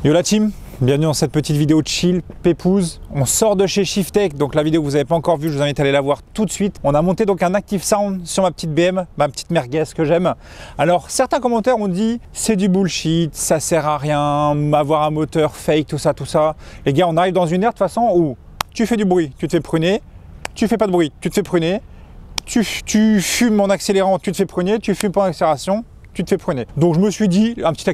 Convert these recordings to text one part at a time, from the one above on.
Yo la team, bienvenue dans cette petite vidéo chill, pépouze. On sort de chez Shiftech, donc la vidéo que vous n'avez pas encore vue, je vous invite à aller la voir tout de suite. On a monté donc un Active Sound sur ma petite BM, ma petite merguez que j'aime. Alors certains commentaires ont dit c'est du bullshit, ça sert à rien, avoir un moteur fake, tout ça. Les gars, on arrive dans une ère de toute façon où tu fais du bruit, tu te fais pruner, tu fais pas de bruit, tu te fais pruner, tu fumes en accélérant, tu te fais pruner, tu fumes pas en accélération, tu te fais pruner. Donc je me suis dit, un petit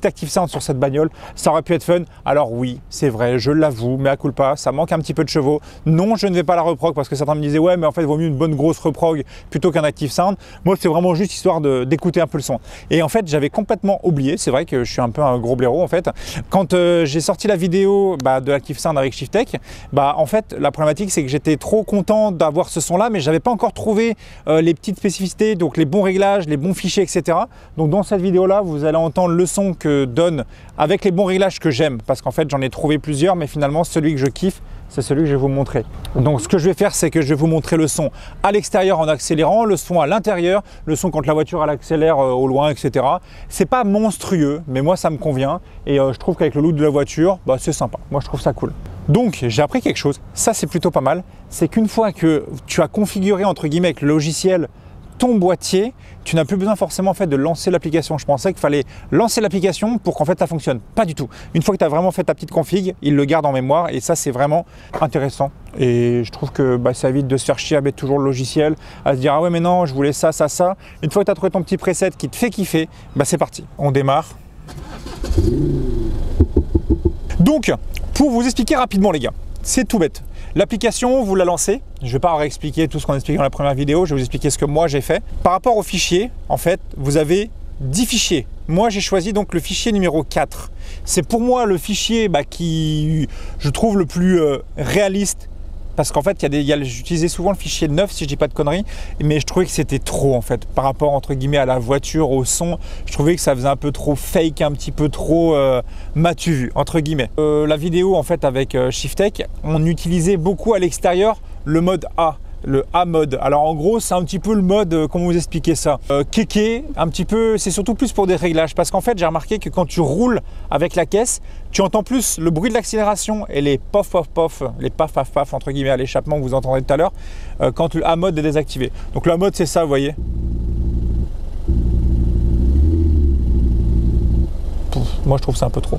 Active Sound sur cette bagnole, ça aurait pu être fun. Alors oui, c'est vrai, je l'avoue, mais à culpa, ça manque un petit peu de chevaux. Non, je ne vais pas la reprog parce que certains me disaient, ouais, mais en fait, il vaut mieux une bonne grosse reprog plutôt qu'un Active Sound. Moi, c'est vraiment juste histoire d'écouter un peu le son. Et en fait, j'avais complètement oublié, c'est vrai que je suis un peu un gros blaireau en fait. Quand j'ai sorti la vidéo de l'Active Sound avec Shiftech, en fait, la problématique, c'est que j'étais trop content d'avoir ce son-là, mais j'avais pas encore trouvé les petites spécificités, donc les bons réglages, les bons fichiers, etc. Donc dans cette vidéo là vous allez entendre le son que donne avec les bons réglages que j'aime, parce qu'en fait j'en ai trouvé plusieurs, mais finalement celui que je kiffe c'est celui que je vais vous montrer. Donc ce que je vais faire, c'est que je vais vous montrer le son à l'extérieur en accélérant, le son à l'intérieur, le son quand la voiture elle accélère au loin, etc. C'est pas monstrueux, mais moi ça me convient et je trouve qu'avec le look de la voiture, c'est sympa. Moi je trouve ça cool. Donc j'ai appris quelque chose, ça c'est plutôt pas mal, c'est qu'une fois que tu as configuré entre guillemets avec le logiciel ton boîtier, tu n'as plus besoin forcément en fait de lancer l'application. Je pensais qu'il fallait lancer l'application pour qu'en fait ça fonctionne. Pas du tout. Une fois que tu as vraiment fait ta petite config, il le garde en mémoire et ça c'est vraiment intéressant. Et je trouve que ça évite de se faire chier à mettre toujours le logiciel, à se dire ah ouais mais non je voulais ça. Une fois que tu as trouvé ton petit preset qui te fait kiffer, c'est parti. On démarre. Donc pour vous expliquer rapidement les gars, c'est tout bête. L'application, vous la lancez. Je ne vais pas réexpliquer tout ce qu'on a expliqué dans la première vidéo. Je vais vous expliquer ce que moi j'ai fait. Par rapport aux fichiers, en fait, vous avez 10 fichiers. Moi, j'ai choisi donc le fichier numéro 4. C'est pour moi le fichier qui, je trouve, le plus réaliste. Parce qu'en fait, j'utilisais souvent le fichier 9 si je dis pas de conneries, mais je trouvais que c'était trop en fait, par rapport entre guillemets à la voiture, au son, je trouvais que ça faisait un peu trop fake, un petit peu trop m'as-tu vu entre guillemets. La vidéo en fait avec Shiftech, on utilisait beaucoup à l'extérieur le mode A. Le A mode. Alors en gros c'est un petit peu le mode, comment vous expliquer ça, kéké, un petit peu, c'est surtout plus pour des réglages parce qu'en fait j'ai remarqué que quand tu roules avec la caisse, tu entends plus le bruit de l'accélération et les pof pof pof, les paf paf paf entre guillemets à l'échappement que vous entendrez tout à l'heure quand le A mode est désactivé. Donc le A mode c'est ça, vous voyez. Moi je trouve ça un peu trop.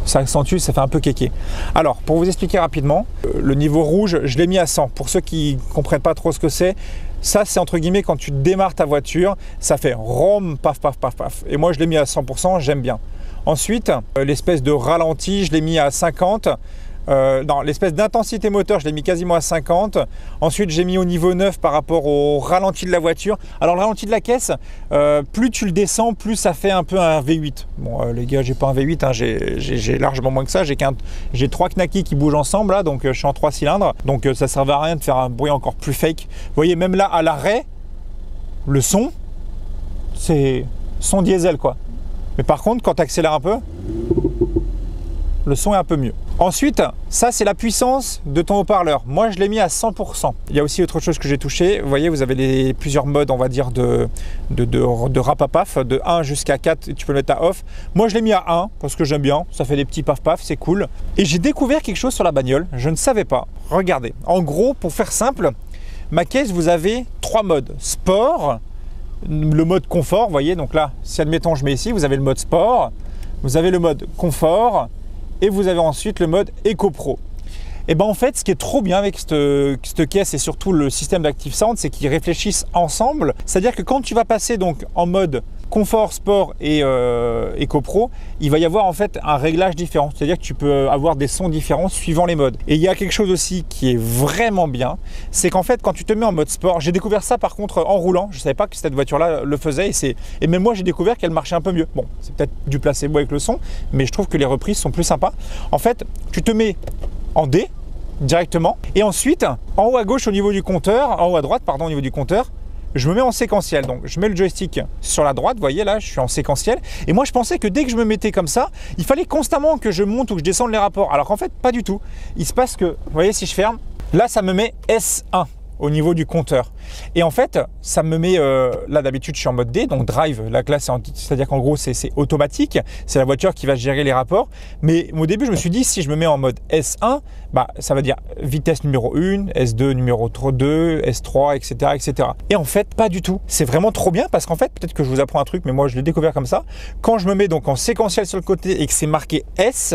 Ça accentue, ça fait un peu kéké. Alors, pour vous expliquer rapidement, le niveau rouge, je l'ai mis à 100. Pour ceux qui ne comprennent pas trop ce que c'est, ça c'est entre guillemets quand tu démarres ta voiture, ça fait rom, paf, paf, paf, paf. Et moi je l'ai mis à 100%, j'aime bien. Ensuite, l'espèce de ralenti, je l'ai mis à 50. Non, l'espèce d'intensité moteur, je l'ai mis quasiment à 50. Ensuite, j'ai mis au niveau 9 par rapport au ralenti de la voiture. Alors, le ralenti de la caisse, plus tu le descends, plus ça fait un peu un V8. Bon, les gars, j'ai pas un V8, hein, j'ai largement moins que ça. J'ai 3 knackis qui bougent ensemble, là, donc je suis en 3 cylindres. Donc, ça ne servait à rien de faire un bruit encore plus fake. Vous voyez, même là, à l'arrêt, le son, c'est son diesel, quoi. Mais par contre, quand tu accélères un peu, le son est un peu mieux. Ensuite, ça c'est la puissance de ton haut-parleur. Moi je l'ai mis à 100%. Il y a aussi autre chose que j'ai touché. Vous voyez, vous avez plusieurs modes, on va dire, de rapapaf, de 1 jusqu'à 4, tu peux le mettre à off. Moi je l'ai mis à 1 parce que j'aime bien, ça fait des petits paf-paf, c'est cool. Et j'ai découvert quelque chose sur la bagnole, je ne savais pas. Regardez, en gros, pour faire simple, ma caisse, vous avez 3 modes. Sport, le mode confort, vous voyez, donc là, si admettons je mets ici, vous avez le mode sport, vous avez le mode confort, et vous avez ensuite le mode Eco Pro. Et ben en fait, ce qui est trop bien avec cette caisse et surtout le système d'Active Sound, c'est qu'ils réfléchissent ensemble. C'est-à-dire que quand tu vas passer donc en mode confort, sport et EcoPro, il va y avoir en fait un réglage différent. C'est-à-dire que tu peux avoir des sons différents suivant les modes. Et il y a quelque chose aussi qui est vraiment bien, c'est qu'en fait quand tu te mets en mode sport, j'ai découvert ça par contre en roulant, je ne savais pas que cette voiture-là le faisait et même moi j'ai découvert qu'elle marchait un peu mieux. Bon, c'est peut-être du placebo avec le son, mais je trouve que les reprises sont plus sympas. En fait, tu te mets en D directement et ensuite en haut à gauche au niveau du compteur, en haut à droite pardon au niveau du compteur, je me mets en séquentiel. Donc je mets le joystick sur la droite, vous voyez là je suis en séquentiel et moi je pensais que dès que je me mettais comme ça, il fallait constamment que je monte ou que je descende les rapports, alors qu'en fait pas du tout. Il se passe que, vous voyez, si je ferme, là ça me met S1 au niveau du compteur. Et en fait, ça me met, là d'habitude je suis en mode D, donc drive, la classe, c'est-à-dire qu'en gros c'est automatique, c'est la voiture qui va gérer les rapports. Mais au début je me suis dit, si je me mets en mode S1, bah, ça va dire vitesse numéro 1, S2 numéro 2, S3, etc., etc. Et en fait, pas du tout. C'est vraiment trop bien parce qu'en fait, peut-être que je vous apprends un truc, mais moi je l'ai découvert comme ça. Quand je me mets donc en séquentiel sur le côté et que c'est marqué S,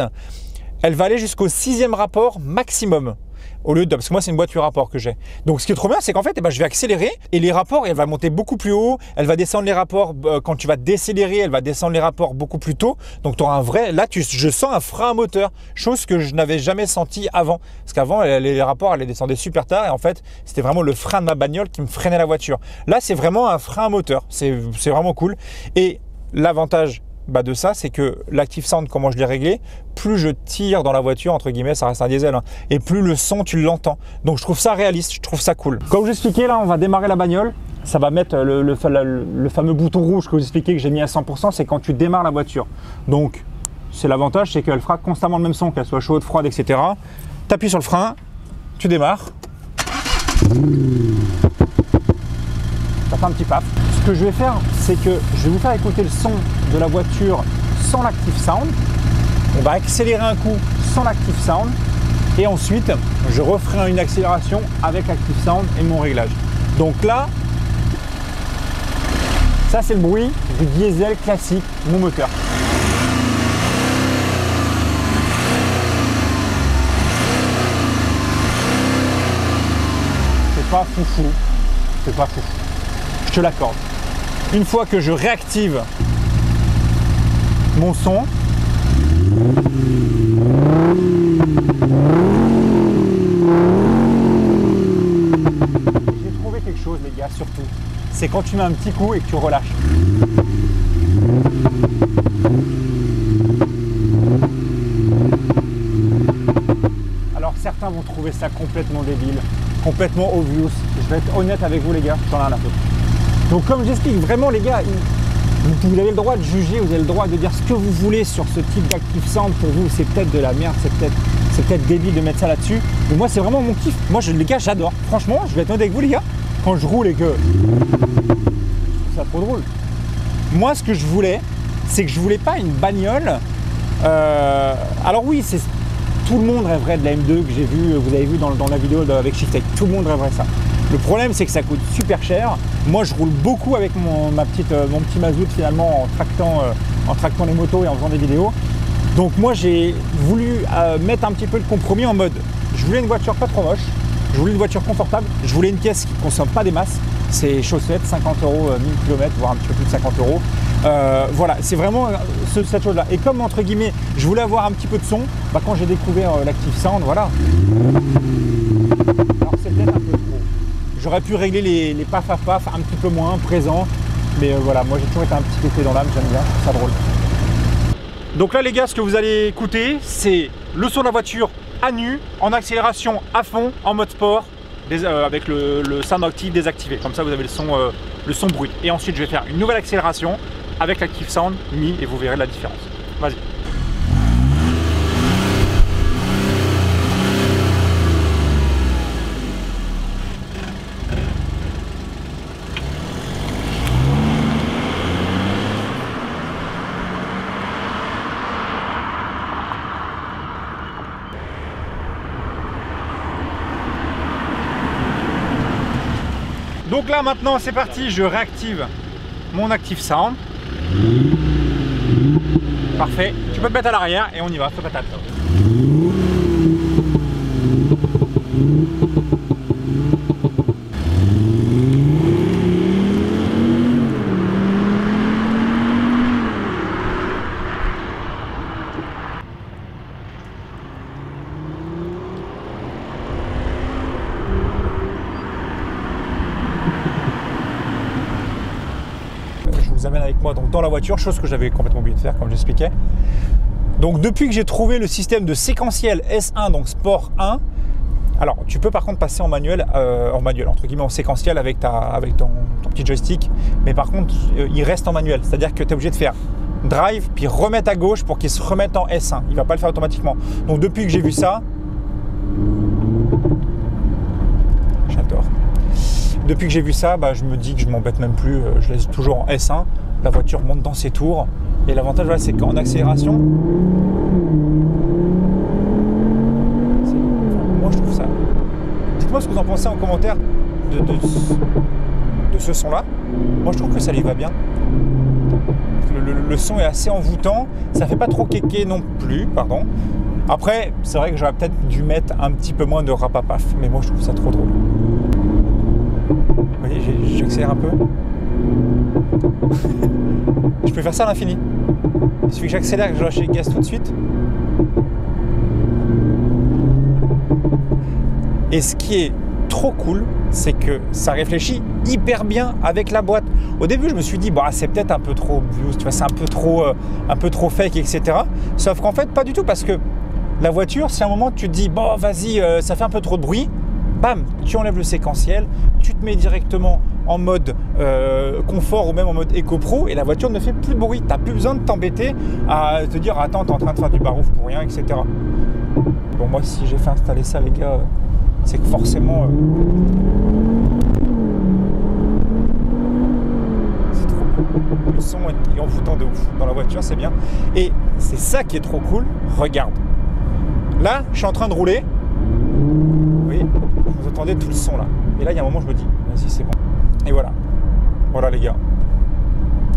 elle va aller jusqu'au 6e rapport maximum. Au lieu de, parce que moi c'est une voiture rapport que j'ai. Donc ce qui est trop bien, c'est qu'en fait je vais accélérer et les rapports, elle va monter beaucoup plus haut, elle va descendre les rapports, quand tu vas décélérer, elle va descendre les rapports beaucoup plus tôt. Donc tu auras un vrai, là je sens un frein à moteur, chose que je n'avais jamais senti avant. Parce qu'avant les rapports, elle les descendaient super tard et en fait c'était vraiment le frein de ma bagnole qui me freinait la voiture. Là c'est vraiment un frein à moteur, c'est vraiment cool. Et l'avantage de ça, c'est que l'Active Sound, comment je l'ai réglé, plus je tire dans la voiture, entre guillemets, ça reste un diesel, hein, et plus le son, tu l'entends. Donc je trouve ça réaliste, je trouve ça cool. Comme je vous expliquais, là, on va démarrer la bagnole. Ça va mettre le fameux bouton rouge que vous expliquez que j'ai mis à 100%, c'est quand tu démarres la voiture. Donc, c'est l'avantage, c'est qu'elle fera constamment le même son, qu'elle soit chaude, froide, etc. Tu appuies sur le frein, tu démarres. Ça fait un petit paf. Ce que je vais faire, c'est que je vais vous faire écouter le son de la voiture sans l'Active Sound. On va accélérer un coup sans l'Active Sound et ensuite je referai une accélération avec l'Active Sound et mon réglage. Donc là, ça c'est le bruit du diesel classique, mon moteur. C'est pas foufou, c'est pas foufou. Je te l'accorde. Une fois que je réactive mon son, j'ai trouvé quelque chose les gars, surtout, c'est quand tu mets un petit coup et que tu relâches. Alors certains vont trouver ça complètement débile, complètement obvious. Je vais être honnête avec vous les gars, j'en ai rien à foutre. Donc comme j'explique, vraiment les gars, vous avez le droit de juger, vous avez le droit de dire ce que vous voulez sur ce type d'Active Sound. Pour vous, c'est peut-être de la merde, c'est peut-être débile de mettre ça là-dessus. Mais moi, c'est vraiment mon kiff. Moi, les gars, j'adore. Franchement, je vais être honnête avec vous les gars, quand je roule et que... je trouve ça trop drôle. Moi, ce que je voulais, c'est que je voulais pas une bagnole... alors oui, tout le monde rêverait de la M2 que j'ai vu, vous avez vu dans la vidéo avec Shiftech. Tout le monde rêverait ça. Le problème, c'est que ça coûte super cher. Moi, je roule beaucoup avec mon petit mazout finalement en tractant les motos et en faisant des vidéos. Donc moi, j'ai voulu mettre un petit peu le compromis en mode, je voulais une voiture pas trop moche, je voulais une voiture confortable, je voulais une caisse qui ne consomme pas des masses. C'est chaussette, 50 €, 1000 km, voire un petit peu plus de 50 €. Voilà, c'est vraiment cette chose-là. Et comme, entre guillemets, je voulais avoir un petit peu de son, quand j'ai découvert l'Active Sound, voilà. Alors c'est peut-être un peu trop. J'aurais pu régler les paf paf paf un petit peu moins présent. Mais voilà, moi j'ai toujours été un petit été dans l'âme, j'aime bien, je trouve ça drôle. Donc là les gars, ce que vous allez écouter, c'est le son de la voiture à nu, en accélération à fond, en mode sport, avec le sound active désactivé. Comme ça vous avez le son bruit. Et ensuite je vais faire une nouvelle accélération avec l'Active Sound mis et vous verrez la différence. Vas-y. Donc là maintenant c'est parti, je réactive mon Active Sound. Parfait, tu peux te mettre à l'arrière et on y va, feu patate. vous amène avec moi donc, dans la voiture, chose que j'avais complètement oublié de faire, comme j'expliquais. Donc depuis que j'ai trouvé le système de séquentiel S1, donc Sport 1, alors tu peux par contre passer en manuel, entre guillemets en séquentiel avec ton petit joystick, mais par contre il reste en manuel, c'est-à-dire que tu es obligé de faire drive, puis remettre à gauche pour qu'il se remette en S1, il ne va pas le faire automatiquement. Donc depuis que j'ai vu ça, j'adore. Depuis que j'ai vu ça, je me dis que je ne m'embête même plus, je laisse toujours en S1, la voiture monte dans ses tours, et l'avantage voilà, c'est qu'en accélération, moi je trouve ça. Dites-moi ce que vous en pensez en commentaire de ce son-là. Moi je trouve que ça lui va bien. Le son est assez envoûtant, ça fait pas trop kéké non plus, pardon. Après, c'est vrai que j'aurais peut-être dû mettre un petit peu moins de rapapaf, mais moi je trouve ça trop drôle. Vous voyez, j'accélère un peu. Je peux faire ça à l'infini. Il suffit que j'accélère et que je lâche les gaz tout de suite. Et ce qui est trop cool, c'est que ça réfléchit hyper bien avec la boîte. Au début, je me suis dit, c'est peut-être un peu trop obvious, tu vois, c'est un peu trop fake, etc. Sauf qu'en fait, pas du tout, parce que la voiture, si à un moment tu te dis, vas-y, ça fait un peu trop de bruit, bam, tu enlèves le séquentiel, tu te mets directement en mode confort ou même en mode Eco Pro et la voiture ne fait plus de bruit. Tu n'as plus besoin de t'embêter à te dire, attends, tu es en train de faire du barouf pour rien, etc. Bon, moi, si j'ai fait installer ça, les gars, c'est que forcément... c'est trop bien. Le son est envoûtant de ouf dans la voiture, c'est bien. Et c'est ça qui est trop cool. Regarde. Là, je suis en train de rouler. Vous voyez, vous entendez tout le son là. Et là, il y a un moment, je me dis, vas-y, c'est bon. Et voilà. Voilà, les gars.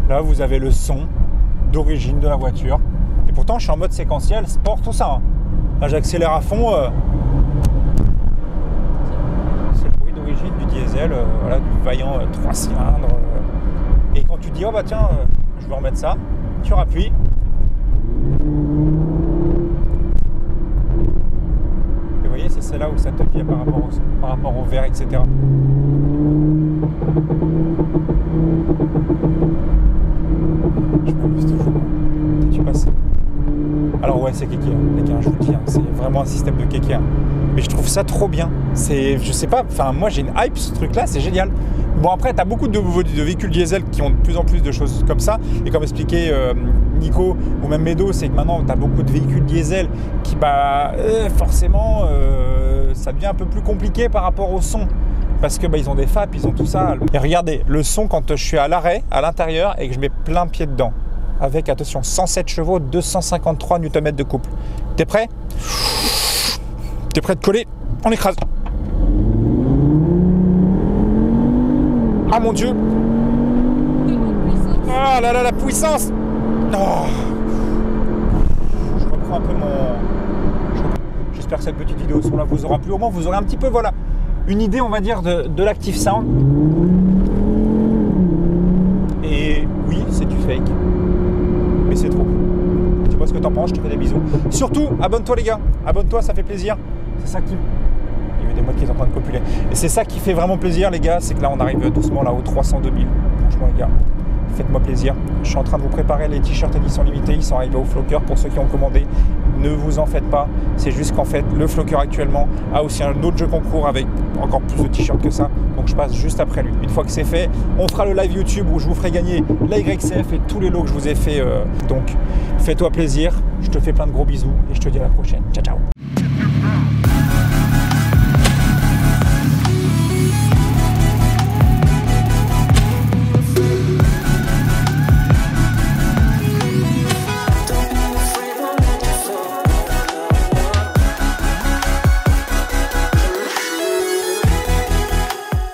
Là, vous avez le son d'origine de la voiture. Et pourtant, je suis en mode séquentiel, sport, tout ça. Hein. Là, j'accélère à fond. C'est le bruit d'origine du diesel, voilà, du vaillant 3 cylindres. Et quand tu dis, tiens, je vais remettre ça, tu rappuies. Et vous voyez, c'est là où ça te dit par rapport au verre, etc. Je m'amuse toujours. Tu passes. Alors ouais, c'est kéké, les gars, je vous le dis, c'est vraiment un système de kéké. Mais je trouve ça trop bien. Je sais pas, moi j'ai une hype ce truc-là, c'est génial. Bon après, tu as beaucoup de véhicules diesel qui ont de plus en plus de choses comme ça. Et comme expliqué Nico ou même Medo, c'est que maintenant tu as beaucoup de véhicules diesel qui, forcément, ça devient un peu plus compliqué par rapport au son. Parce que ils ont des FAP, ils ont tout ça. Et regardez, le son quand je suis à l'arrêt, à l'intérieur, et que je mets plein pied dedans. Avec, attention, 107 chevaux, 253 Nm de couple. T'es prêt? T'es prêt de coller? On écrase. Ah mon Dieu! Ah là là, la puissance! Oh. Je reprends un peu J'espère que cette petite vidéo son là vous aura plu. Au moins, vous aurez un petit peu, voilà, une idée, on va dire, de l'Active Sound. Et oui, c'est du fake. Mais c'est trop. Dis-moi ce que t'en penses, je te fais des bisous. Surtout, abonne-toi les gars. Abonne-toi, ça fait plaisir. C'est ça qui... Il y a des modes qui sont en train de copuler. Et c'est ça qui fait vraiment plaisir les gars, c'est que là on arrive doucement là aux 302 000. Franchement les gars, faites-moi plaisir. Je suis en train de vous préparer les t-shirts édition limitée. Ils sont arrivés au Flocker pour ceux qui ont commandé. Ne vous en faites pas. C'est juste qu'en fait, le Flocker actuellement a aussi un autre jeu concours avec encore plus de t-shirts que ça. Donc je passe juste après lui. Une fois que c'est fait, on fera le live YouTube où je vous ferai gagner la YCF et tous les lots que je vous ai fait. Donc fais-toi plaisir. Je te fais plein de gros bisous et je te dis à la prochaine. Ciao ciao.